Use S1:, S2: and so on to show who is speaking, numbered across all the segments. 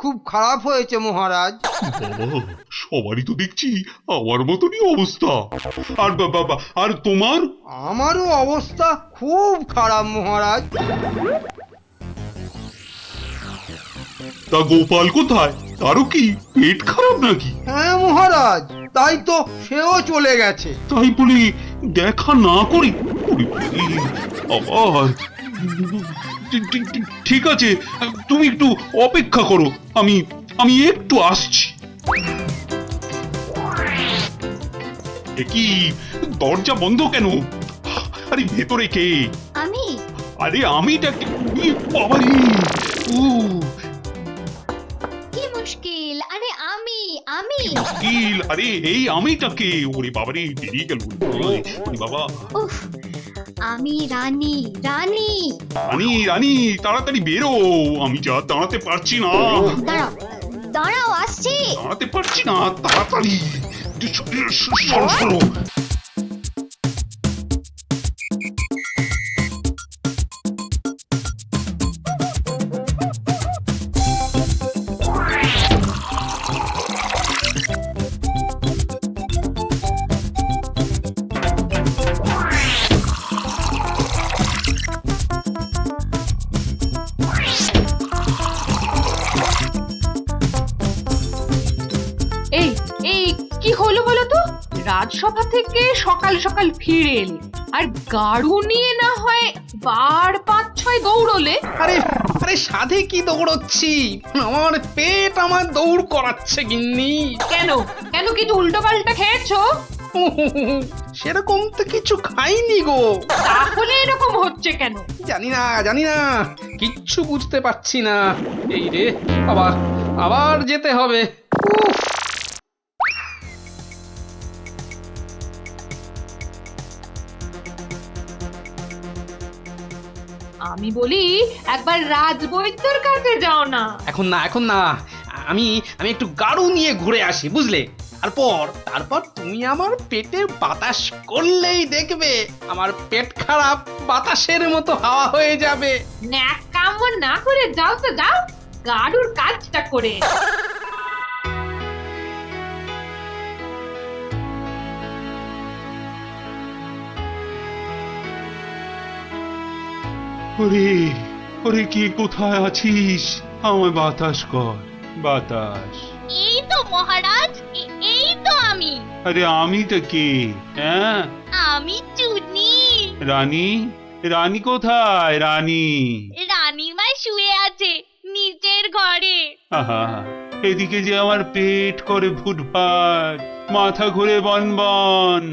S1: খুব খারাপ হয়েছে মহারাজ।
S2: বাবা, সবারই তো দেখছি আমার মতনই অবস্থা। আর বাবা, আর তোমার?
S1: আমারও অবস্থা খুব খারাপ মহারাজ।
S2: তা গোপাল কোথায়? তারও কি পেট খারাপ নাকি?
S1: হ্যাঁ মহারাজ, তাই তো সেও চলে গেছে।
S2: তাই বলি দেখা না করি? ওরে বাবারে, আবার ঠিক আছে, তুমি একটু অপেক্ষা করো, আমি আমি একটু আসছি। এ কি, দরজা বন্ধ কেন? আরে ভেতরে কে?
S3: আমি
S2: আরে আমিটা বাবারে, ও
S3: কি মুশকিল? আরে আমি আমি
S2: মুশকিল। আরে এই আমিটা কে? ওরে বাবারে, বেরিয়ে গেল। ওরে বাবা,
S3: উফ, আমি রানী রানী।
S2: রানী রানী, তাড়াতাড়ি বেরো, আমি যা দাঁড়াতে পারছি না।
S3: দাঁড়াও দাঁড়াও, আসছি।
S2: দাঁড়াতে পারছি না, তাড়াতাড়ি সরো সরো।
S4: এই এই কি হলো বলো তো? রাজসভা থেকে সকাল সকাল ফিরে এলে আর গাড়ু নিয়ে না হয় বার ৫-৬ দৌড়লে।
S5: আরে আরে সাধে কি দৌড়চ্ছি, আমার পেট আমার দৌড় করাচ্ছে গিন্নি।
S4: কেন কেন কিছু উল্টো পাল্টা খেয়েছো?
S5: সেরকম তো কিছু খাইনি গো।
S4: তাহলে এরকম হচ্ছে কেন?
S5: জানি না জানি না, কিচ্ছু বুঝতে পারছি না। এই রে, আবার আবার যেতে হবে। উফ,
S4: আমি বলি একবার রাজবৈদ্যর কাছে যাও না।
S5: এখন না এখন না, আমি আমি একটু গাড়ু নিয়ে ঘুরে আসি বুঝলে। তারপর তুমি আমার পেটে বাতাস করলেই দেখবে আমার পেট খারাপ বাতাসের মতো হাওয়া হয়ে যাবে।
S4: ন্যাক কাম না করে যাও তো যাও, গাড়ুর কাজটা করে।
S2: ওরে ওরে, কে কোথায় আছিস? আমায় বাতাস কর, বাতাস।
S3: এই তো মহারাজ, এই তো আমি।
S2: আরে আমিটা কে? হ্যাঁ,
S3: আমি চুনি।
S2: রানী, রানী কোথায়? রানী
S3: রানীমা শুয়ে আছে নিচের ঘরে।
S2: আহা, এদিকে যে আমার পেট করে ফুটফাট, মাথা ঘুরে বনবন।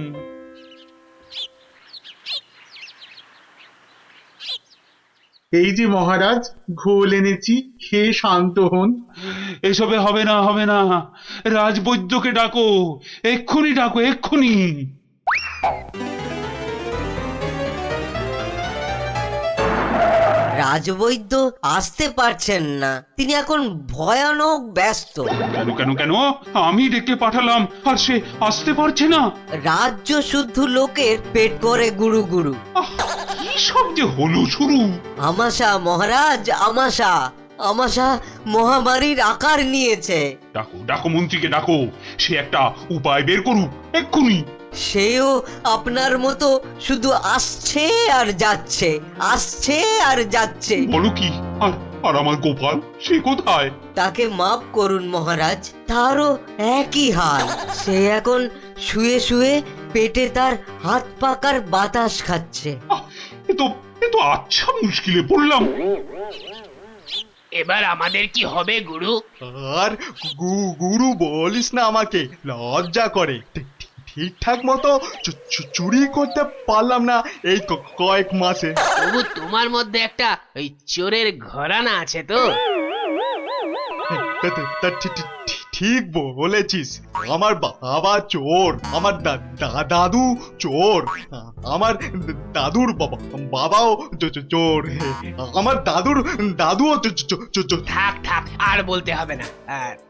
S6: এই যে মহারাজ, ঘোল এনেছি, খেয়ে শান্ত হন।
S2: এসবে হবে না, হবে না, রাজবৈদ্যকে ডাকো, এক্ষুনি ডাকো, এক্ষুনি।
S7: রাজবৈদ্য আসতে পারছেন না, তিনি এখন ভয়ানক ব্যস্ত।
S2: কেন কেন কেন? আমি ডেকে পাঠালাম আর সে আসতে পারছে না?
S7: রাজ্য শুদ্ধ লোকের পেট করে গুরু গুরু।
S2: আহ, কি সব যে হলো শুরু!
S7: আমাশা মহারাজ, আমাশা আমাশা মহামারীর আকার নিয়েছে।
S2: ডাকো ডাকো, মন্ত্রীকে ডাকো, সে একটা উপায় বের করুক এক্ষুনি।
S7: সেও আপনার মতো শুধু আসছে আর যাচ্ছে, আসছে আর যাচ্ছে।
S2: বলো কি? আর আর আমার গোপাল, সে কোথায়?
S7: তাকে মাফ করুন মহারাজ, তারও একই হাল। সে এখন শুয়ে শুয়ে পেটে তার হাত পাকার বাতাস খাচ্ছে।
S2: আহ, এ তো আচ্ছা মুশকিলে পড়লাম।
S8: এবার আমাদের কি হবে গুরু?
S6: আর গুরু বলিস না, আমাকে লজ্জা করে। ঠিকঠাক মতো চুরি করতে পারলাম না এই কয়েক মাসে।
S8: তবু তোমার মধ্যে একটা ওই চোরের ঘরানা আছে তো?
S6: তা ঠিক বলেছিস। আমার বাবা চোর, আমার দাদু চোর, আমার দাদুর বাবাও চোর, আমার দাদুর দাদুও চোর।
S8: থাক থাক, আর বলতে হবে না।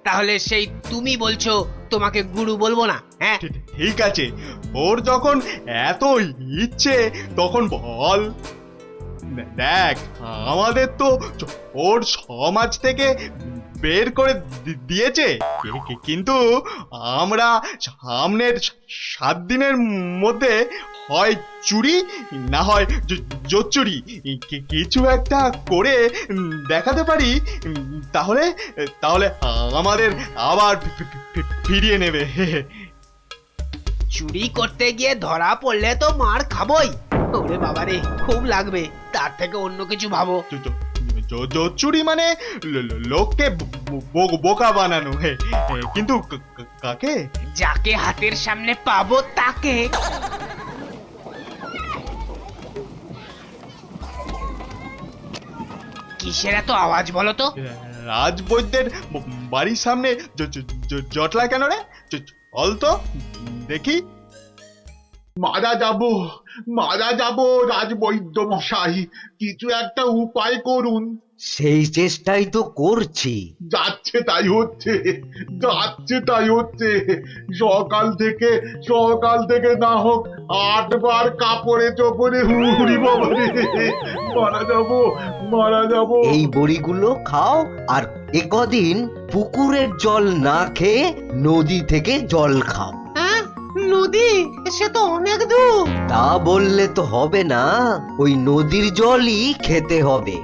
S8: তাহলে সেই তুমি বলছো তোমাকে গুরু বলবো না? হ্যাঁ,
S6: ঠিক আছে, ওর যখন এত ইচ্ছে তখন বল। দেখ, আমাদের তো ওর সমাজ থেকে বের করে দিয়েছে, কিন্তু আমরা সামনের 7 দিনের মধ্যে হয় চুরি না হয় জোচ্চুরি কিছু একটা করে দেখাতে পারি, তাহলে তাহলে আমাদের আবার ফিরিয়ে নেবে।
S8: চুরি করতে গিয়ে ধরা পড়লে তো মার খাবই। ওরে বাবারে, খুব লাগবে। তার থেকে অন্য কিছু ভাবো।
S6: জোচ্চুরি মানে লোককে বোকা বানানো, কিন্তু কাকে?
S8: যাকে হাতের সামনে পাবো তাকে। কিসের এত আওয়াজ বলো তো?
S6: রাজবৈদ্যের বাড়ির সামনে জটলা কেন রে? চল তো দেখি।
S9: মারা যাব রাজবৈদ্য মশাই, কিছু একটা উপায় করুন।
S7: সেই চেষ্টাই তো করছি।
S9: যাচ্ছে তাই হচ্ছে। সকাল থেকে না হোক 8 বার কাপড়ে চোপড়ে হুড়ি বাবা রে, মারা যাব।
S7: এই বড়িগুলো খাও, আর একদিন পুকুরের জল না খেয়ে নদী থেকে জল খাও।
S8: নদী? সে তো অনেক দূর।
S7: তা বললে তো হবে না, ওই নদীর জলই খেতে হবে।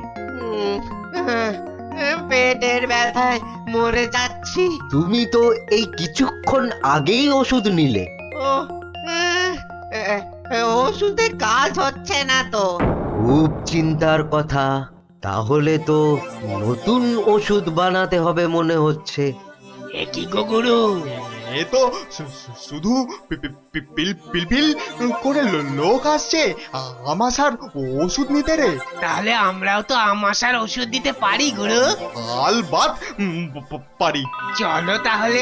S7: পেটের ব্যথায় মরে যাচ্ছি। তুমি তো এই কিছুক্ষণ আগেই ওষুধ নিলে। ওষুধে কাজ হচ্ছে না তো। খুব চিন্তার কথা। তাহলে তো নতুন ওষুধ বানাতে হবে মনে হচ্ছে।
S8: এ কি গো গুরু?
S6: এ তো শুধু পিলপিল করে লোক আসছে আমাশার ওষুধ নিতে রে।
S8: তাহলে আমরাও তো আমাশার ওষুধ দিতে পারি গুরু।
S6: আলবাত পারি।
S8: চলো তাহলে,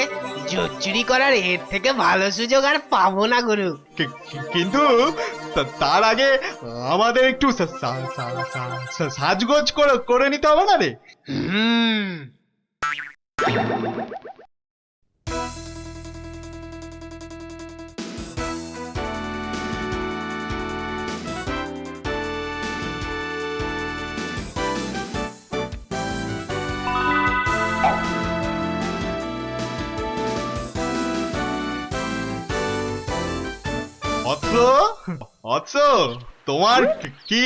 S8: জোচ্চুরি করার এর থেকে ভালো সুযোগ আর পাবো না গুরু।
S6: কিন্তু তার আগে আমাদের একটু সাজগোজ করে নিতে হবে না রে?
S8: হুম।
S6: তোমার কি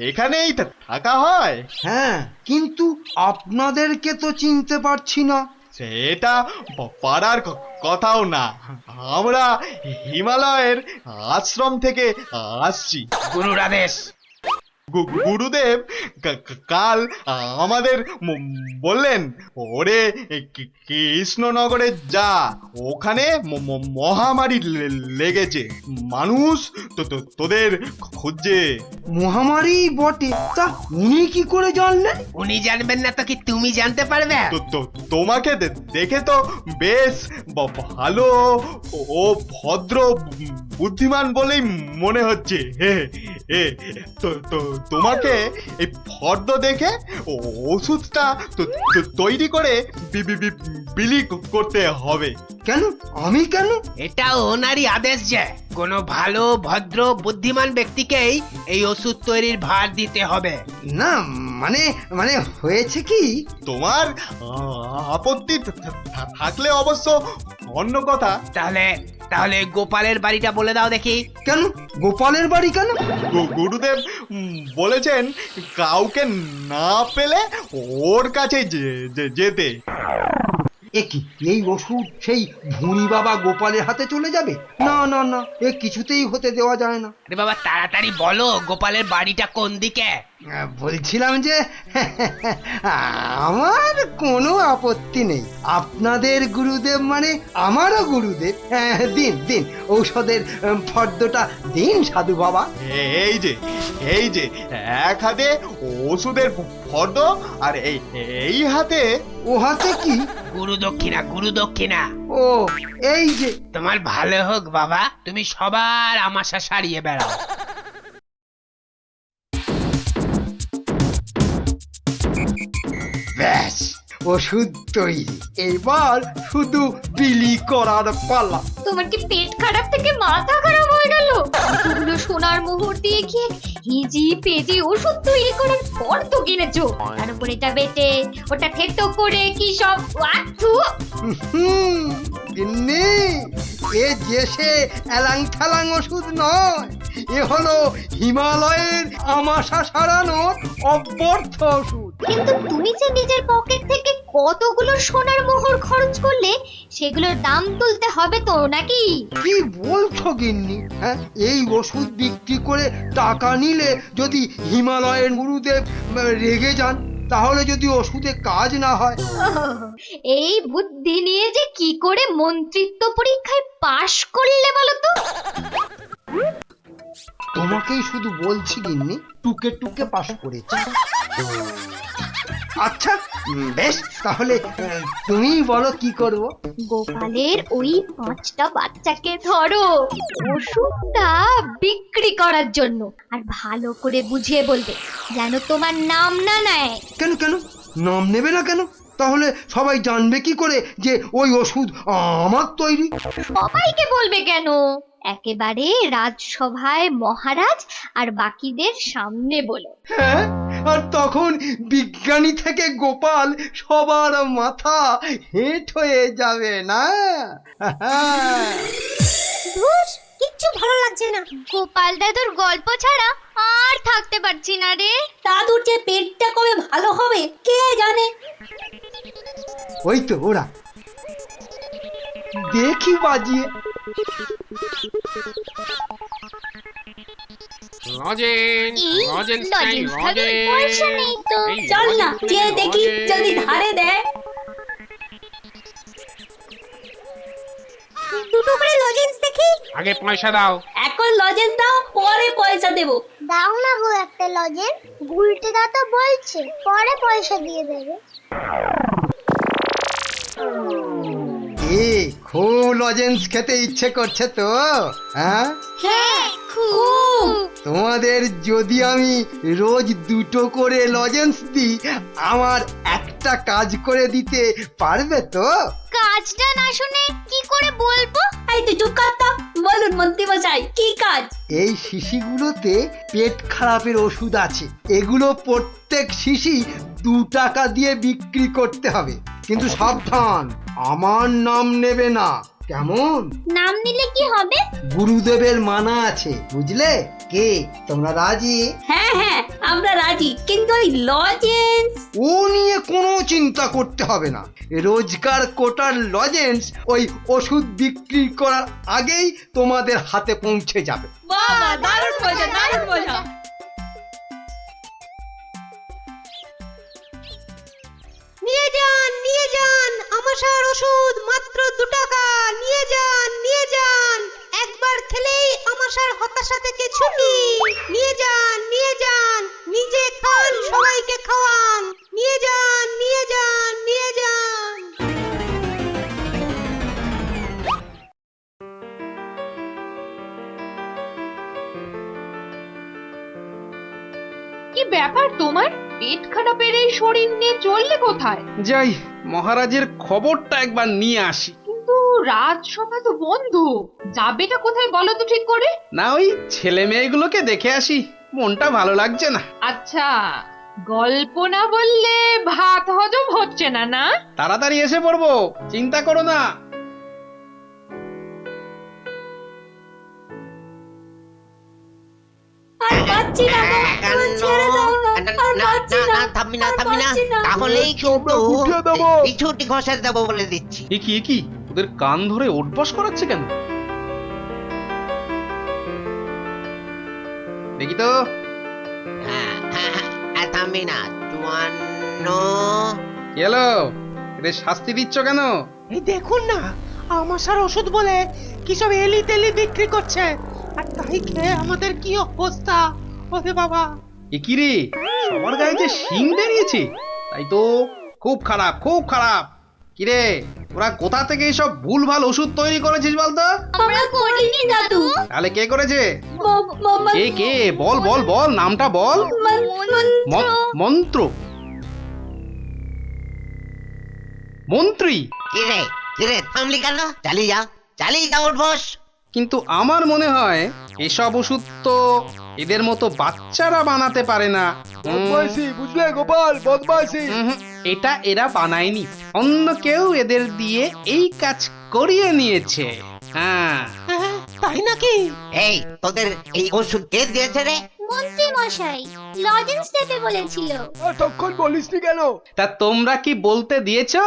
S6: এখানেই থাকা হয়?
S1: হ্যাঁ, কিন্তু আপনাদেরকে তো চিনতে পারছি না।
S6: সেটা পারার কথাও না, আমরা হিমালয়ের আশ্রম থেকে আসছি।
S8: গুরুর আদেশ।
S6: গুরুদেব কাল আমাদের বললেন, ওরে কৃষ্ণনগরে যা, ওখানে মহামারী লেগেছে, মানুষ তোদের খুঁজছে।
S1: মহামারী বটে, তা উনি কি করে জানলেন?
S8: উনি জানবেন না তো কি তুমি জানতে পারবে?
S6: তোমাকে দেখে তো বেশ ভালো ও ভদ্র বুদ্ধিমান বলেই মনে হচ্ছে। তোমাকে এই ফর্দ দেখে ওষুধটা তৈরি করে বিলি করতে হবে।
S1: কেন? আমি কেন?
S8: এটা ওনারই আদেশ যে কোনো ভালো ভদ্র বুদ্ধিমান ব্যক্তিকেই এই ওষুধ তৈরির ভার দিতে হবে।
S1: না মানে মানে হয়েছে কি,
S6: তোমার আপত্তি থাকলে অবশ্য অন্য কথা।
S8: তাহলে গোপালের বাড়িটা বলে দাও দেখি।
S1: কেন গোপালের বাড়ি কেন?
S6: গুরুদেব বলেছেন কাউকে না পেলে ওর কাছে যেতে।
S1: কি এই ওষুধ সেই ভুঁড়ি বাবা গোপালের হাতে চলে যাবে? না না না, এ কিছুতেই হতে দেওয়া যায় না।
S8: আরে বাবা, তাড়াতাড়ি বলো গোপালের বাড়িটা কোন দিকে?
S1: বলছিলাম যে আমার কোনো আপত্তি নেই। আপনাদের গুরুদেব মানে আমারও গুরুদেব। দিন দিন ঔষধের ফর্দটা দিন সাধু বাবা।
S6: এই যে এক হাতে ওষুধের ফর্দ, আর এই হাতে।
S1: ও হাতে কি?
S8: গুরু দক্ষিণা।
S1: ও এই যে।
S8: তোমার ভালো হোক বাবা, তুমি সবার আমাশা সারিয়ে বেড়াও।
S1: ব্যাস, ওষুধ তৈরি, এবার শুধু বিলি করার পালা।
S3: তোমার কি পেট খারাপ থেকে মাথা খারাপ হয়ে গেল? এতগুলো সোনার মোহর দিয়ে গিয়ে হিজি পেজি ওষুধ তৈরি করার পর তো কিনেছো, তার উপরে এটা বেটে ওটা থেতো করে কি সব ওয়াথু।
S1: গিন্নি, এ যে সে এলাং ঠালাং ওষুধ নয়, এ হলো হিমালয়ের আমাশা সারানোর অব্যর্থ ওষুধ।
S3: কিন্তু তুমি যে নিজের পকেট থেকে কতগুলো সোনার মোহর খরচ করলে, সেগুলোর দাম তুলতে হবে তো নাকি?
S1: কি বলছো গিন্নি? হ্যাঁ, এই ওষুধ বিক্রি করে টাকা নিলে যদি হিমালয়ের গুরুদেব রেগে যান, তাহলে যদি ওষুধে কাজ না হয়।
S3: এই বুদ্ধি নিয়ে যে কি করে মন্ত্রিত্ব পরীক্ষায় পাশ করলে বলো তো?
S1: তোমাকেই শুধু বলছি গিন্নি, টুকে টুকে পাশ করেছি। আচ্ছা, বেশ, তাহলে তুমিই বলো কি করব।
S3: গোপালের ওই 5টা বাচ্চাকে ধরো ওষুধটা বিক্রি করার জন্য, আর ভালো করে বুঝিয়ে বলবে যেন তোমার নাম না নেয়।
S1: কেন কেন নাম নেবে না কেন? তাহলে সবাই জানবে কি করে যে ওই ওষুধ আমার তৈরি?
S3: সবাইকে বলবে কেন, একেবারে রাজসভায় মহারাজ আর বাকিদের সামনে বলো।
S1: হ্যাঁ, আর তখন বিজ্ঞানী থেকে গোপাল সবার মাথা হেঁট হয়ে যাবে না?
S3: কিচ্ছু ভালো লাগছে না, গোপাল দাদুর গল্প ছাড়া আর থাকতে পারছি না রে।
S10: দাদুর যে পেটটা কবে ভালো হবে কে জানে।
S1: ওই তো ওরা, দেখি বাজিয়ে।
S10: চল না যে দেখি যদি ধারে দেয়।
S3: দুটো করে লজেন্স দেখি।
S8: আগে পয়সা দাও।
S10: এখন লজেন্স দাও, পরে পয়সা দেবো।
S3: দাও না গো একটা লজেন্স, গুলটে দা তো বলছে পরে পয়সা দিয়ে দেবে।
S1: খুব লজেন্স খেতে ইচ্ছে করছে তো? হ্যাঁ,
S3: হ্যাঁ খুব।
S1: তোমাদের যদি আমি রোজ 2টো করে লজেন্স দিই, আমার একটা কাজ করে দিতে পারবে তো?
S3: কাজটা না শুনে কি করে বলবো?
S10: এই তুই চুপ কর তো। বলুন মন্ত্রী মশাই, কি কাজ?
S1: এই শিশিগুলোতে পেট খারাপের ওষুধ আছে, এগুলো প্রত্যেক শিশি 2 টাকা দিয়ে বিক্রি করতে হবে। কিন্তু সাবধান, আমার নাম নেবে না, কেমন?
S3: নাম নিলে কি হবে?
S1: গুরুদেবের মানা আছে, বুঝলে? কে তোমরা রাজি?
S10: হ্যাঁ হ্যাঁ আমরা রাজি, কিন্তু ওই লজেন্স।
S1: ও নিয়ে কোনো চিন্তা করতে হবে না। রোজকার কোটার লজেন্স ওই ওষুধ বিক্রি করার আগেই তোমাদের হাতে পৌঁছে যাবে।
S10: বাবা দারুণ মজা, দারুণ মজা।
S4: নিয়ে যান আমাশার ওষুধ, মাত্র 2 টাকা। নিয়ে যান, একবার খেলেই আমাশার হতাশা থেকে ছুটি। নিয়ে যান, নিজে খান, সবাইকে খাওয়ান। নিয়ে যান। কি ব্যাপার তোমার? পেট খারাপের এই শরীর নিয়ে চললে কোথায়?
S5: যাই, মহারাজের খবরটা একবার নিয়ে আসি।
S4: কিন্তু রাজসভা তো বন্ধ, যাবেটা কোথায় বলো তো ঠিক করে?
S5: না, ওই ছেলে মেয়েগুলোকে দেখে আসি, মনটা ভালো লাগছে না।
S4: আচ্ছা, গল্প না বললে ভাত হজম হচ্ছে না, না?
S5: তাড়াতাড়ি এসে পড়বো, চিন্তা করো না।
S10: আর পাচ্ছি না গো, আমার ছেড়ে দাও না। আর পাচ্ছি না।
S7: থামবি না
S6: তাহলেই কিন্তু
S7: এই ছুটি ঘষে দেবো বলে দিচ্ছি।
S5: এ কি ওদের কান ধরে ওঠবস করাচ্ছে কেন? দেখি তো।
S7: থামবি না। 54।
S5: কি হলো? এদের শাস্তি দিচ্ছ কেন?
S8: এই দেখুন না, আমাশার ওষুধ বলে কি সব এলি তেলি বিক্রি করছে, আর তাই খেয়ে আমাদের কি অবস্থা। ওরে বাবা,
S5: এ কি রে, সবার গায়ে যে শিং বেরিয়েছে, তাই তো খুব খারাপ। কি রে, ওরা কোথা থেকে এইসব ভুলভাল ওষুধ তৈরি করেছিস বলতো?
S10: আমরা করিনি দাদু।
S5: তাহলে কে করেছে? কে বল নামটা বল। মন্ত্রী।
S7: কিরে থামলি কেন? চালিয়ে যা উঠবস।
S5: কিন্তু আমার মনে হয় এসব ওষুধ তো এদের মতো বাচ্চারা বানাতে পারে না।
S1: বুঝলে গোপাল, বদমাইশি।
S5: এটা এরা বানায়নি, অন্য কেউ এদের দিয়ে এই কাজ করিয়ে নিয়েছে। হ্যাঁ,
S8: হ্যাঁ, তাই নাকি?
S7: এই তোদের এই ওষুধ কে দিয়েছে রে?
S3: মন্ত্রী মশাই লজেন্স দিতে বলেছিল।
S1: তখন বলিসনি কেন?
S5: তা তোমরা কি বলতে দিয়েছো?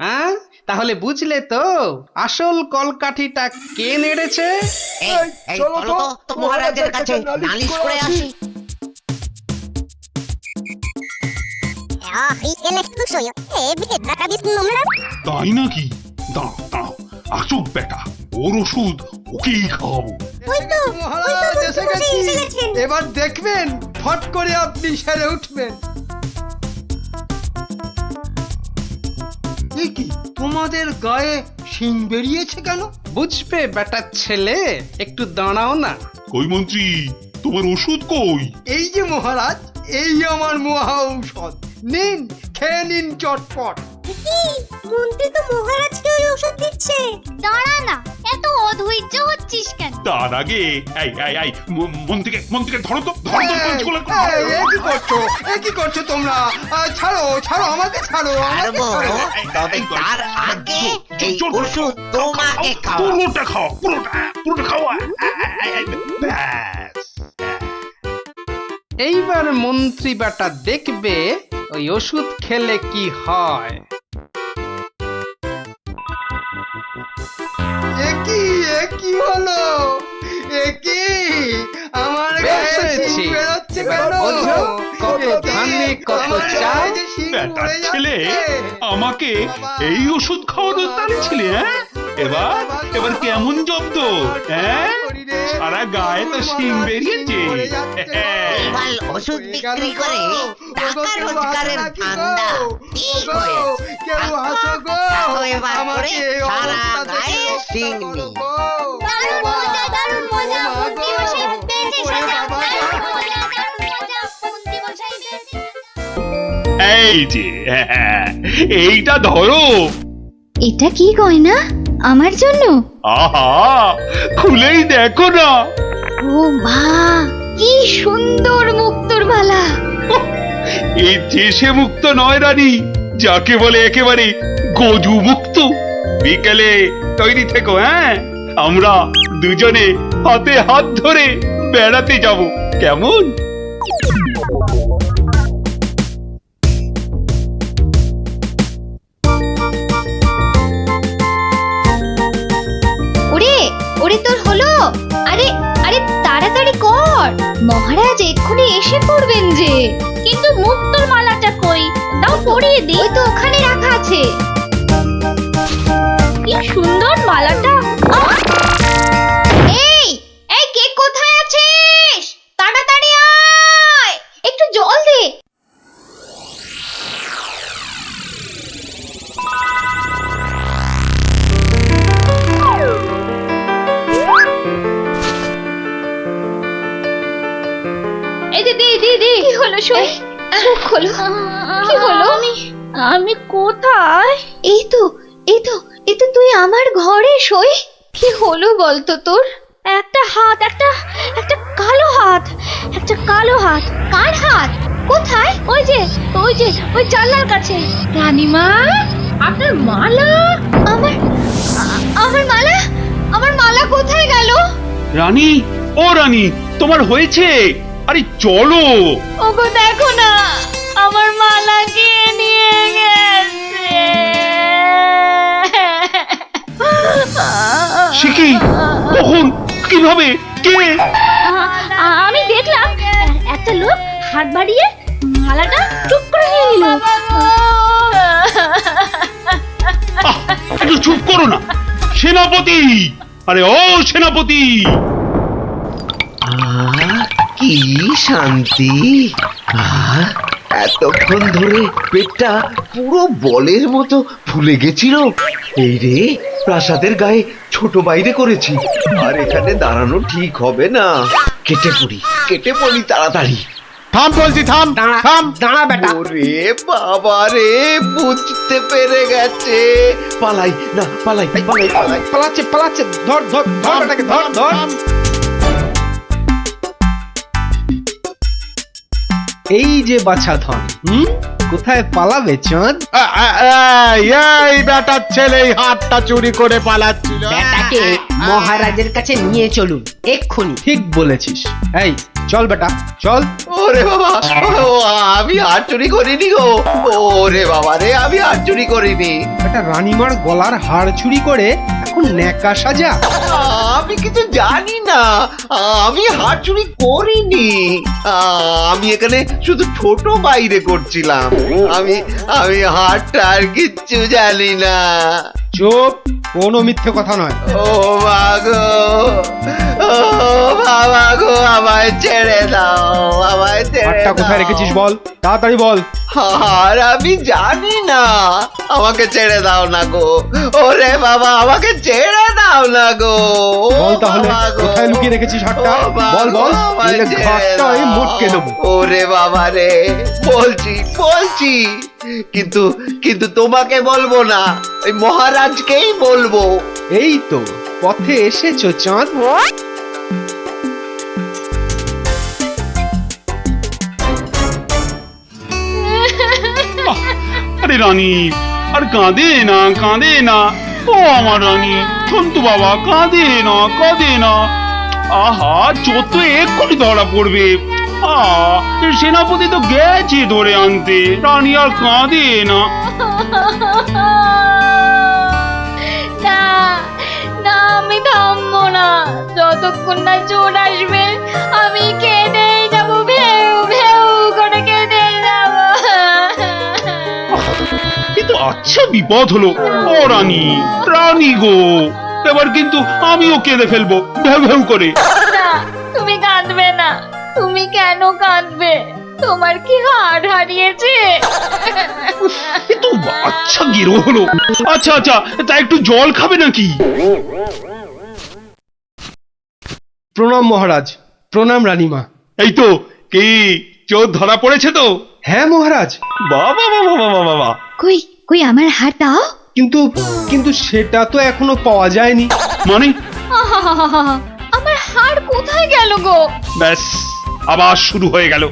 S5: হ্যাঁ, তাহলে বুঝলে তো আসল কলকাঠিটা কে নেড়েছে।
S7: এই চলো তো মহারাজের কাছে নালিশ করে আসি।
S2: তাই নাকি? দাঁড়াও দাঁড়াও, আসুক বেটা, ওর ওষুধ ওকেই খাওয়াবো।
S1: মহারাজ এসে গেছি। এবার দেখবেন ফট করে আপনি সেরে উঠবেন। এ কি, তোমাদের গায়ে শিং বেরিয়েছে কেন?
S5: বুঝবে বেটা ছেলে, একটু দাঁড়াও না।
S2: কই মন্ত্রী, তোমার ওষুধ কই?
S1: এই যে মহারাজ, এই আমার মহা ঔষধ, নিন খেয়ে নিন চটপট।
S3: মন্ত্রী তো মহারাজকে ওই ওষুধ দিচ্ছে। দাঁড়া না, এত অধৈর্য হচ্ছিস কেন?
S2: তার আগে এই মন্ত্রীকে ধরো তো, ধরো তো পাঁচগুলো।
S1: এ কি করছো তোমরা? ছাড়ো ছাড়ো, আমাকে ছাড়ো, আমাকে ছাড়ো।
S7: তবে তার আগে এই ওষুধ তোমাকে খাওয়া।
S2: পুরোটা খাও, পুরোটা খাওয়া। ব্যাস।
S5: এইবার মন্ত্রী বেটা দেখবে ওই ওষুধ খেলে কি হয়।
S1: এ কি হলো? এ কি আমার গায়ে
S5: বেশ
S1: শিং
S5: হয়েছে।
S1: বেরোচ্ছে
S5: এবার
S1: কেন?
S5: বোঝো, কত ধানে কত
S1: আমার
S5: চাল।
S1: গায়ে যে শিং
S2: বেটার
S1: উড়ে
S2: ছেলে
S1: যাচ্ছে।
S2: আমাকে এই ওষুধ খাওয়ানোর টানছিলে, হ্যাঁ? এবার কেমন জব্দ, হ্যাঁ? সারা গায়ে তো শিং বেরিয়েছে।
S7: এবার ওষুধ বিক্রি করে টাকা রোজগারের ধান্দা ঠিক হয়েছে।
S1: কেউ হাসো গো,
S7: তাও এবার করে
S1: আমাকে এই
S7: সারা
S1: অবস্থা থেকে
S7: গায়ে
S1: রক্ষা
S7: শিং
S1: করো
S7: নেই।
S1: গো।
S3: দারুণ মজা, দারুণ মজা, মন্ত্রী মশাই পেয়েছে সাজা। দারুণ মজা, মন্ত্রী মশাই পেয়েছে।
S2: এই যে এইটা ধরো।
S3: এটা কি গয়না? আমার জন্য?
S2: আহা, খুলেই দেখো না।
S3: ও মা, কি সুন্দর মুক্তোর মালা।
S2: এই দেশে মুক্ত নয় রানী, যাকে বলে একেবারে গজু মুক্ত। বিকেলে তৈরি থেকো, হ্যাঁ? আমরা দুজনে হাতে হাত ধরে বেড়াতে যাব, কেমন?
S3: ওরে ওরে, তোর হলো? আরে আরে তাড়াতাড়ি কর, মহারাজ এক্ষুনি এসে পড়বেন যে। কিন্তু মুক্তোর মালাটা কই? দাও পরিয়ে দিই। ওই তো ওখানে রাখা আছে। কি সুন্দর মালাটা। এই এই, কে কোথায় আছিস? তাড়াতাড়ি আয়, একটু জল দে। এই যে দি দি দি, কি হলো? সই চোখ হলো, কি হলো? আমি কোথায়? এই তো এই তো এই তো, তুই আমার ঘরে। সই কি হলো বলতো তোর? একটা হাত, একটা একটা কালো হাত, একটা কালো হাত। কার হাত? কোথায়? ওই যে ওই জানলার কাছে। রানীমা, আপনার মালা। আমার মালা, আমার মালা কোথায় গেল?
S2: রানী, ও রানী, তোমার হয়েছে? আরে চলো।
S3: ওগো দেখো না, আমার মালা কে নিয়ে গেছে।
S2: সে কি? কখন? কিভাবে? কে?
S3: আমি দেখলাম একটা লোক হাত বাড়িয়ে মালাটা চুপ করে নিয়ে নিল।
S2: আহ, একটু চুপ করো না সেনাপতি। আরে ও সেনাপতি,
S11: কি শান্তি! এতক্ষণ ধরে পেটটা পুরো বলের মতো ফুলে গেছিল। এই রে, প্রাসাদের গায়ে ছোট বাইরে করেছি, আর এখানে দাঁড়ানো ঠিক হবে না। কেটে পড়ি তাড়াতাড়ি।
S6: থাম বলছি, থাম
S5: দাঁড়া
S6: থাম।
S5: দাঁড়া বেটা।
S11: ওরে বাবা রে, বুঝতে পেরে গেছে। পালাই না, পালাই পালাই পালাই।
S5: পালাচ্ছে পালাচ্ছে, ধর ধর ধর বেটাকে, ধর ধর। এই যে বাছা ধন, কোথায় পালাবে চাঁদ?
S6: এই বেটার ছেলে এই হাতটা চুরি করে পালাচ্ছিল।
S8: বেটাকে মহারাজের কাছে নিয়ে চলুন এক্ষুনি।
S5: ঠিক বলেছিস। এই চল বেটা চল।
S11: ওরে বাবা, ও, আমি হাত চুরি করিনি গো। ওরে বাবা রে, আমি হাত চুরি করিনি।
S5: একটা রানীমার গলার হাড় চুরি করে এখন ন্যাকা সাজা।
S11: আমি কিছু জানি না, আমি হাত চুরি করিনি। আমি এখানে শুধু ছোট বাইরে করছিলাম। আমি আমি হাতটা আর কিচ্ছু জানি না।
S5: চুপ, কোনো মিথ্যে কথা নয়।
S11: ও মা গো, ও বাবা গো, আমায় ছেড়ে দাও, আমায় ছেড়ে
S5: হাড়টা কোথায়
S11: দাও।
S5: রেখেছিস বল, তাড়াতাড়ি বল।
S11: আর আমি জানি না, আমাকে ছেড়ে দাও না গো। ওরে বাবা, আমাকে ছেড়ে দাও না গো। ও
S5: বল তাহলে
S11: বাবা গো।
S5: কোথায় লুকিয়ে রেখেছিস হাড়টা?
S11: ও বাবা
S5: বল বল,
S11: গো, আমায়
S5: নইলে
S11: ছেড়ে
S5: ঘাটটা আমি
S11: দাও।
S5: মোটকে দেবো।
S11: ওরে বাবা রে, বলছি বলছি, কিন্তু কিন্তু তোমাকে বলবো না, ওই মহারাজকেই বলবো।
S5: এই তো পথে এসেছো চাঁদ।
S2: আরে রানী, আর কাঁদে না কাঁদে না। ও আমার রানী, সন্তু বাবা, কাঁদে না কাঁদে না। আহা, চোদ্দ এক্ষুনি ধরা পড়বে। সেনাপতি তো গেছে ধরে আনতে। রানী আর কাঁদে না।
S3: না না, আমি থামবো না যতক্ষণ না চোর আসবে। আমি কেঁদেই যাবো, ভেউ ভেউ করে কেঁদে যাবো।
S2: কিন্তু আচ্ছা বিপদ হলো। ও রানী, রানী গো, এবার কিন্তু আমিও কেঁদে ফেলবো ভেউ ভেউ করে।
S3: না, তুমি কাঁদবে না। তুমি কেন কাঁদবে? তোমার কি হাড় হারিয়েছে?
S2: কিন্তু আচ্ছা গেরো হলো। আচ্ছা আচ্ছা, তা একটু জল খাবে নাকি?
S5: প্রণাম মহারাজ, প্রণাম রানীমা।
S2: এই তো, কি চোর ধরা পড়েছে তো?
S5: হ্যাঁ মহারাজ।
S2: বাবা বাবা বাবা বাবা।
S3: কই কই আমার হাড় দাও।
S5: কিন্তু কিন্তু সেটা তো এখনো পাওয়া যায়নি।
S2: মানে?
S3: আহাহাহাহা, আমার হাড় কোথায় গেল গো?
S2: ব্যাস, আবার শুরু হয়ে গেল।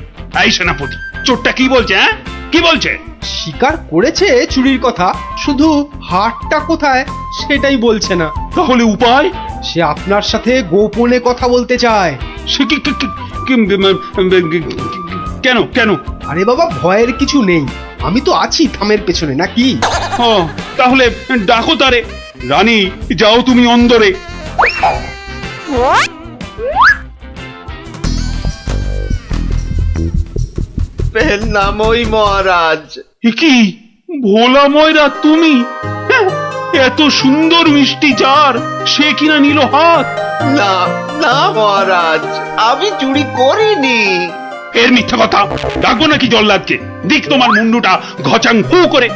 S2: এই সেনাপতি, চোরটা কি বলছে? হ্যাঁ, কি বলছে?
S5: স্বীকার করেছে চুরির কথা, শুধু হাড়টা কোথায় সেটাই বলছে না।
S2: তাহলে উপায়?
S5: সে আপনার সাথে গোপনে কথা বলতে চায়।
S2: সে কেন কেন?
S5: আরে বাবা, ভয়ের কিছু নেই, আমি তো আছি থামের পেছনে নাকি।
S2: ও, তাহলে ডাকো তারে। রানী, যাও তুমি অন্দরে।
S11: নামই মহারাজ।
S2: এ কি ভোলা ময়রা তুমি? হ্যাঁ, এত সুন্দর মিষ্টি চার, সে কিনা নিল হাত।
S11: না না মহারাজ, আমি চুরি করিনি।
S2: এর মিথ্যা কথা। ডাকবো নাকি জল্লাদকে? দিক তোমার মুন্ডুটা ঘচাং ফু করে।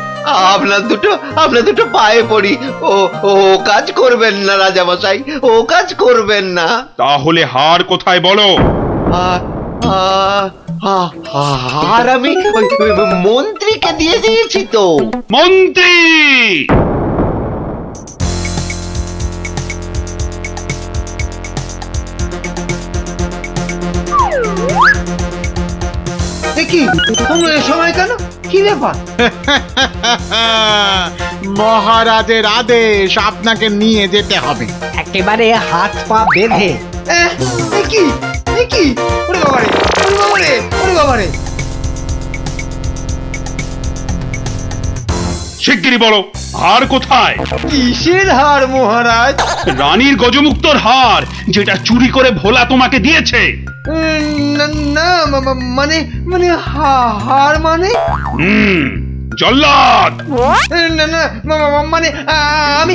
S11: আপনার দুটো পায়ে পড়ি। ও ও কাজ করবেন না রাজামশাই, ও কাজ করবেন না।
S2: তাহলে হার কোথায় বলো?
S11: আর আমি ওই মন্ত্রীকে দিয়ে দিয়েছি তো।
S2: মন্ত্রী!
S1: কি তোমরা এ সময় কেন? কি ব্যাপার?
S6: মহারাজের আদেশ, আপনাকে নিয়ে যেতে হবে।
S8: একেবারে হাত পা বেঁধে।
S1: কি কি? ওরে বাবারে, ওরে বাবারে, ওরে বাবারে।
S2: শিগগিরই বলো, হার কোথায়?
S1: কিসের হার মহারাজ?
S2: রানীর গজমুক্তর হার, যেটা চুরি করে ভোলা তোমাকে দিয়েছে।
S1: না না, মানে মানে হার মানে?
S2: জল্লাদ!
S1: না না, মানে আমি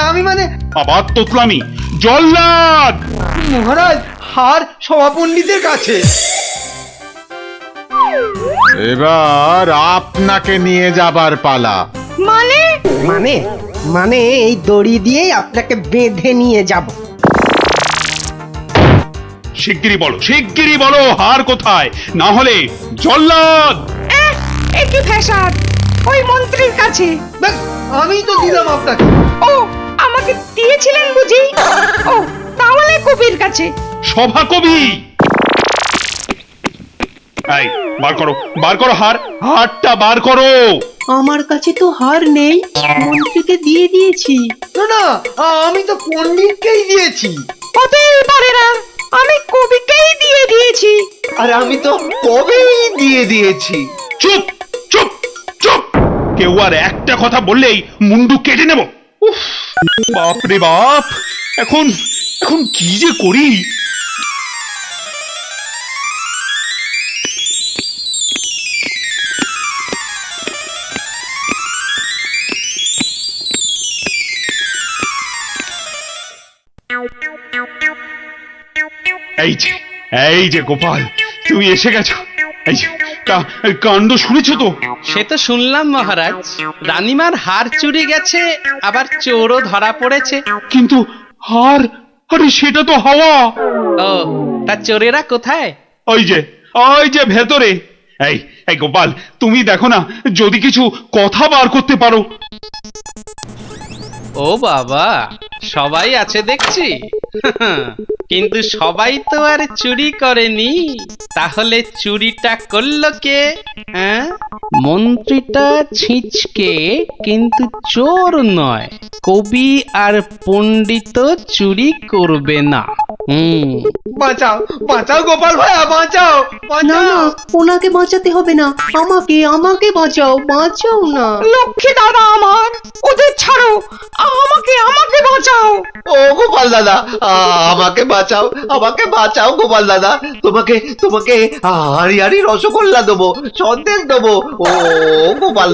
S1: আমি মানে
S2: আবার তোতলামি। জল্লাদ!
S1: মহারাজ, হার সভাপণ্ডিতের কাছে।
S6: এবার আপনাকে নিয়ে যাবার পালা।
S8: মানে মানে মানে এই দড়ি দিয়েই আপনাকে বেঁধে নিয়ে যাব।
S2: শিগগিরই বলো হার কোথায়, না হলে জল্লাদ।
S8: এ কি ফ্যাশন? ওই মন্ত্রীর কাছে।
S1: দেখ, আমি তো দিলাম আপনাকে।
S8: ও আমাকে দিয়েছিলেন বুঝি? ও তাহলে কবির কাছে।
S2: সভা কবি, এই বার করো হারটা বার করো।
S8: আমার কাছে তো হার নেই, মন্ত্রীকে দিয়ে দিয়েছি।
S1: না না, আমি তো পণ্ডিতকেই দিয়েছি।
S8: হতেই পারে না, আমি কবিকেই দিয়ে দিয়েছি।
S11: আর আমি তো কবেই দিয়ে দিয়েছি।
S2: চুপ চুপ চুপ, কেউ আর একটা কথা বললেই মুন্ডু কেটে নেব। উফ, বাপ রে বাপ, এখন কি যে করি। এই যে গোপাল, তুমি এসে গেছো। এই যে কাণ্ড শুনেছো তো?
S5: সে তো শুনলাম মহারাজ, রানীমার হার চুরি গেছে, আবার চোরও ধরা পড়েছে।
S2: কিন্তু হার, আরে সেটা তো হাওয়া।
S5: ও, তা চোরেরা কোথায়?
S2: ওই যে ভেতরে। এই গোপাল, তুমি দেখো না যদি কিছু কথা বার করতে পারো।
S5: ও বাবা, সবাই আছে দেখছি। কিন্তু সবাই তো আর চুরি করেনি, তাহলে চুরিটা করলো কে? হ্যাঁ, মন্ত্রীটা ছিঁচকে কিন্তু চোর নয়, কবি আর পণ্ডিত চুরি করবে না।
S1: বাঁচাও গোপাল ভাইয়া, বাঁচাও।
S8: না না, ওনাকে বাঁচাতে হবে না, আমাকে বাঁচাও না। লক্ষ্মী দাদা আমার, ওদের ছাড়ো, আমাকে বাঁচাও।
S11: ও গোপাল দাদা, আমাকে বাঁচাও গোপাল দাদা। তোমাকে হাড়ি রসগোল্লা দেবো, সন্দেশ দেবো। ও গোপাল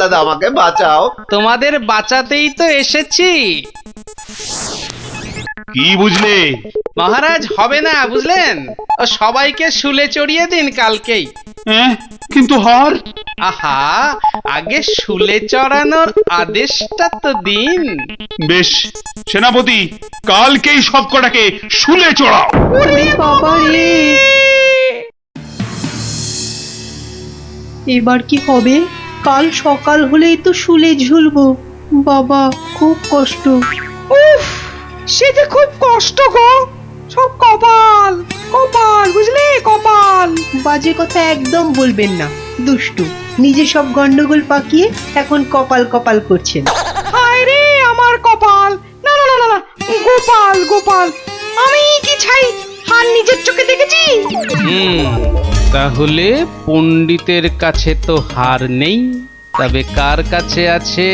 S11: দাদা, আমাকে বাঁচাও।
S5: তোমাদের বাঁচাতেই তো এসেছি।
S2: কি বুঝলে
S5: মহারাজ, হবে না বুঝলেন, ও সবাইকে শুলে চড়িয়ে দিন কালকেই।
S2: কিন্তু হার?
S5: আহা, আগে শুলে চড়ানোর আদেশটা তো দিন।
S2: বেশ, সেনাপতি, কালকেই সব কটাকে শুলে চড়াও।
S8: ওরে বাবা রে, এবার কি হবে? কাল সকাল হলেই তো শুলে ঝুলবো। বাবা, খুব কষ্ট। উফ, সে যে খুব কষ্ট গো। সব কপাল, বুঝলি, কপাল। বাজে কথা একদম বলবেন না, দুষ্টু। নিজে সব গন্ডগোল পাকিয়ে এখন কপাল করছেন। হায় রে আমার কপাল। না, গোপাল, আমি কি ছাই হার নিজের চোখে দেখেছি?
S5: তাহলে পণ্ডিতের কাছে তো হার নেই, তবে কার কাছে আছে?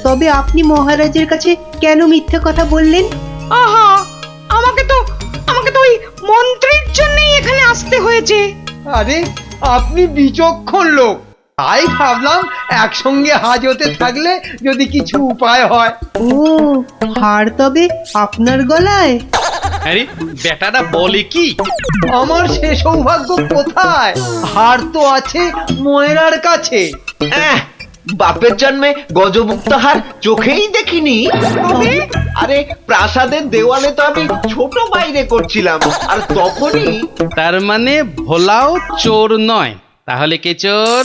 S8: তবে আপনি মহারাজের কাছে কেন মিথ্যে কথা বললেন? আহা, আমাকে তো ওই মন্ত্রীর জন্যই এখানে আসতে হয়েছে।
S1: আরে, আপনি বিচক্ষণ লোক, তাই ভাবলাম একসঙ্গে হাজতে থাকলে যদি কিছু উপায় হয়।
S8: ও, হার তবে আপনার গলায়?
S5: আরে বেটাটা বলে কি?
S1: আমার সে সৌভাগ্য কোথায়? হার তো আছে ময়রার কাছে।
S11: বাপের জন্মে গজমুক্ত হার চোখেই দেখিনি। আরে প্রাসাদের দেওয়ালে তো আমি ছোট বাইরে করছিলাম, আর তখনই।
S5: তার মানে ভোলাও চোর নয়, তাহলে কে চোর?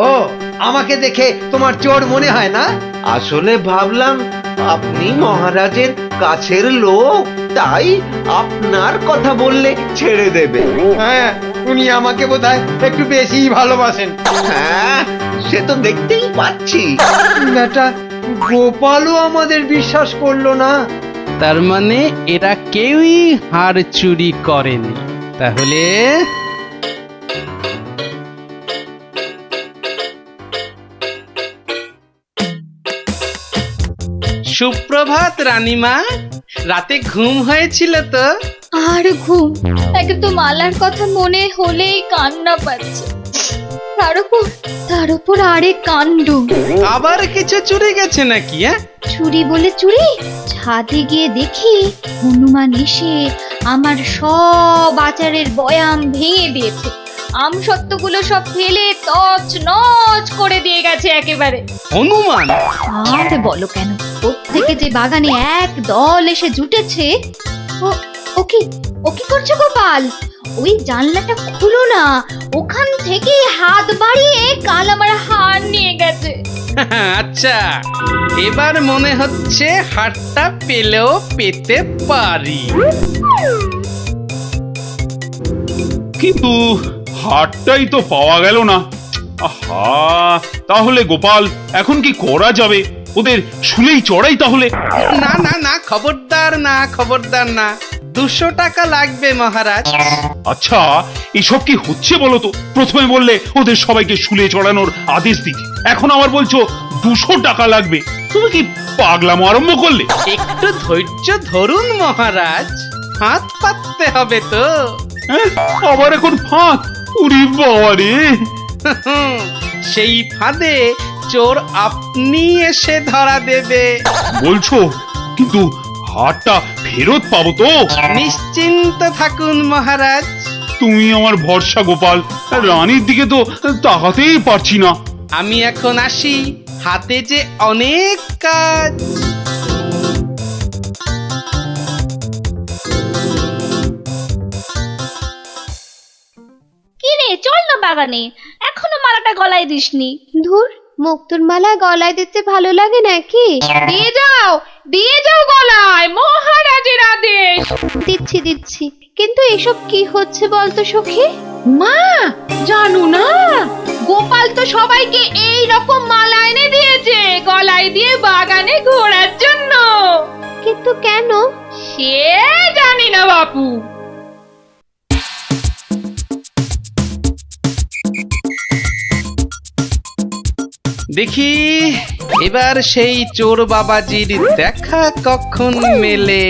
S1: ও, আমাকে দেখে তোমার চোর মনে হয় না?
S11: আসলে ভাবলাম আপনি মহারাজের কাছের লোক, তাই আপনার কথা বললে ছেড়ে দেবে।
S1: হ্যাঁ, উনি আমাকে বোধহয় একটু বেশিই ভালোবাসেন।
S11: হ্যাঁ, সে তো দেখতেই পাচ্ছি।
S1: বেটা গোপালও আমাদের বিশ্বাস করলো না।
S5: তার মানে এরা কেউই হার চুরি করেনি। তাহলে সুপ্রভাত রানীমা, রাতে ঘুম হয়েছিল তো?
S3: আর ঘুম, একদম মালার কথা মনে হলেই কান্না পাচ্ছে। তার উপর আরেক কাণ্ড।
S5: আবার কিছু চুরি গেছে নাকি?
S3: চুরি বলে চুরি, ছাদে গিয়ে দেখি হনুমান এসে আমার সব আচারের বয়াম ভেঙে দিয়েছে। আমসত্ত্বগুলো সব ফেলে তছ নছ করে দিয়ে গেছে একেবারে।
S5: হনুমান?
S3: আর বলো কেন, প্রত্যেকে যে বাগানে এক দল এসে জুটেছে। ও কি করছো গোপাল? ওই জানলাটা খুলো না, ওখান থেকে হাত বাড়িয়ে কাল আমার হার নিয়ে গেছে।
S5: আচ্ছা, এবার মনে হচ্ছে হারটা পেলেও পেতে পারি।
S2: কিন্তু হাটটাই তো পাওয়া গেল না। আহা, তাহলে গোপাল এখন কি করা যাবে? ওদের শুলেই চড়াই তাহলে।
S5: না না না, খবরদার না, খবরদার না। 200 টাকা লাগবে মহারাজ।
S2: আচ্ছা, এসব কি হচ্ছে বলো তো? প্রথমে বললে ওদের সবাইকে শুলে চড়ানোর আদেশ দিতে, এখন আবার বলছো 200 টাকা লাগবে। তুমি কি পাগলামো আরম্ভ করলে?
S5: একটু ধৈর্য ধরুন মহারাজ, হাত পাততে হবে তো।
S2: হ্যাঁ, আবার এখন ফাঁক? উরি বাবা রে!
S5: সেই ফাঁদে চোর আপনি এসে ধরা দেবে।
S2: বলছো, কিন্তু হাটটা ফেরত পাবো তো?
S5: নিশ্চিন্ত থাকুন মহারাজ।
S2: তুমি আমার ভরসা গোপাল, রানীর দিকে তো তাকাতেই পারছি না।
S5: আমি এখন আসি, হাতে যে অনেক কাজ।
S3: কি রে, চল না বাগানে, এখনো মালাটা গলায় দিসনি। ধুর, মুক্তোর মালা গলায় দিতে ভালো লাগে নাকি?
S4: দিয়ে যাও গলায়, মহারাজের আদেশ।
S3: দিচ্ছি, কিন্তু এসব কি হচ্ছে বলতো সখী?
S4: মা, জানো না, গোপাল তো সবাইকে এই রকম মালা এনে দিয়েছে গলায় দিয়ে বাগানে ঘোরার জন্য।
S3: কিন্তু কেন?
S4: সে জানি না বাপু।
S5: দেখি এবার সেই চোর বাবাজির দেখা কখন মেলে।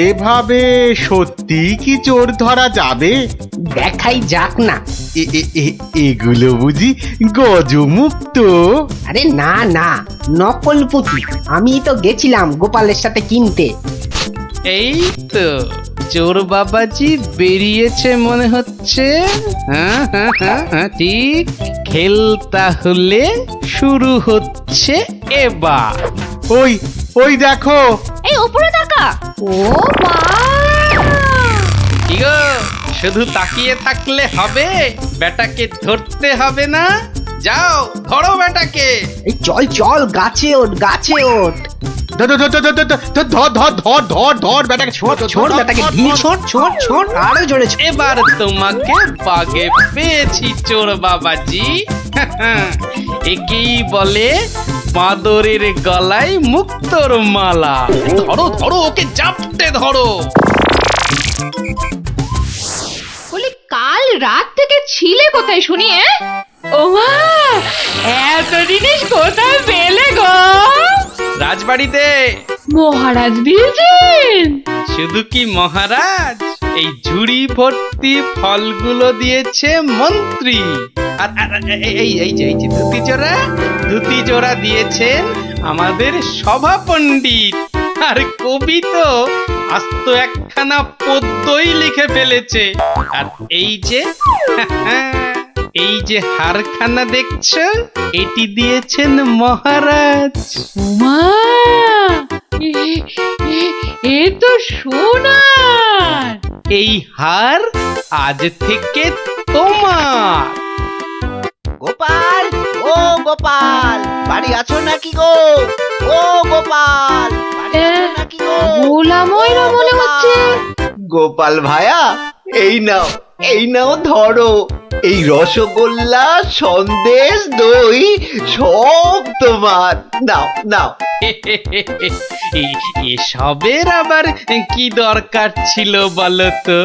S6: এভাবে সত্যি কি চোর ধরা যাবে?
S12: দেখাই যাক না।
S6: এগুলো বুঝি গজমুক্ত?
S12: আরে না না, নকল পুঁতি। আমি তো গেছিলাম গোপালের সাথে কিনতে।
S5: এই তো চোর বাবাজি বেরিয়েছে মনে হচ্ছে। হ্যাঁ হ্যাঁ হ্যাঁ হ্যাঁ, ঠিক। খেল তাহলে শুরু হচ্ছে এবার।
S6: ওই দেখো।
S3: এই উপরে তাকা। ও মা!
S5: কি গো, শুধু তাকিয়ে থাকলে হবে? বেটাকে ধরতে হবে না? যাও ধরো বেটাকে।
S12: এই চল চল, গাছে ওঠ, গাছে ওঠ।
S6: ধর বেটাকে,
S12: ছোট বেটাকে ঢিল, ছোট আরো জোরে ছোট।
S5: এবার তোমাকে বাগে পেয়েছি চোর বাবাজি। একেই বলে বাঁদরের গলায় মুক্তোর মালা। ধরো ধরো, ওকে জাপটে ধরো।
S4: বলি, কাল রাত থেকে ছিলে কোথায় শুনি? ও মা, এত জিনিস কোথায় পেলে গো?
S5: রাজবাড়িতে।
S4: মহারাজ দিয়েছেন?
S5: শুধু কি মহারাজ, এই ঝুড়ি ভর্তি ফলগুলো দিয়েছে মন্ত্রী। আর এই যে ধুতি জোড়া দিয়েছেন আমাদের সভা পণ্ডিত। আর কবি তো আস্ত একখানা পদ্যই লিখে ফেলেছে। আর এই যে হারখানা দেখছো, এটি দিয়েছেন মহারাজ।
S4: মা, এ তো সোনার।
S5: এই হার আজ থেকে তোমার।
S11: গোপাল, ও গোপাল, বাড়ি আছো নাকি গো? ও গোপাল, বাড়ি আছো নাকি গো?
S3: ভোলা ময়রা মনে হচ্ছে।
S11: গোপাল ভায়া, এই নাও ধরো। এই রসগোল্লা, সন্দেশ, দই সব তোমার। নাও।
S5: এসবের আবার কি দরকার ছিল বলো তো?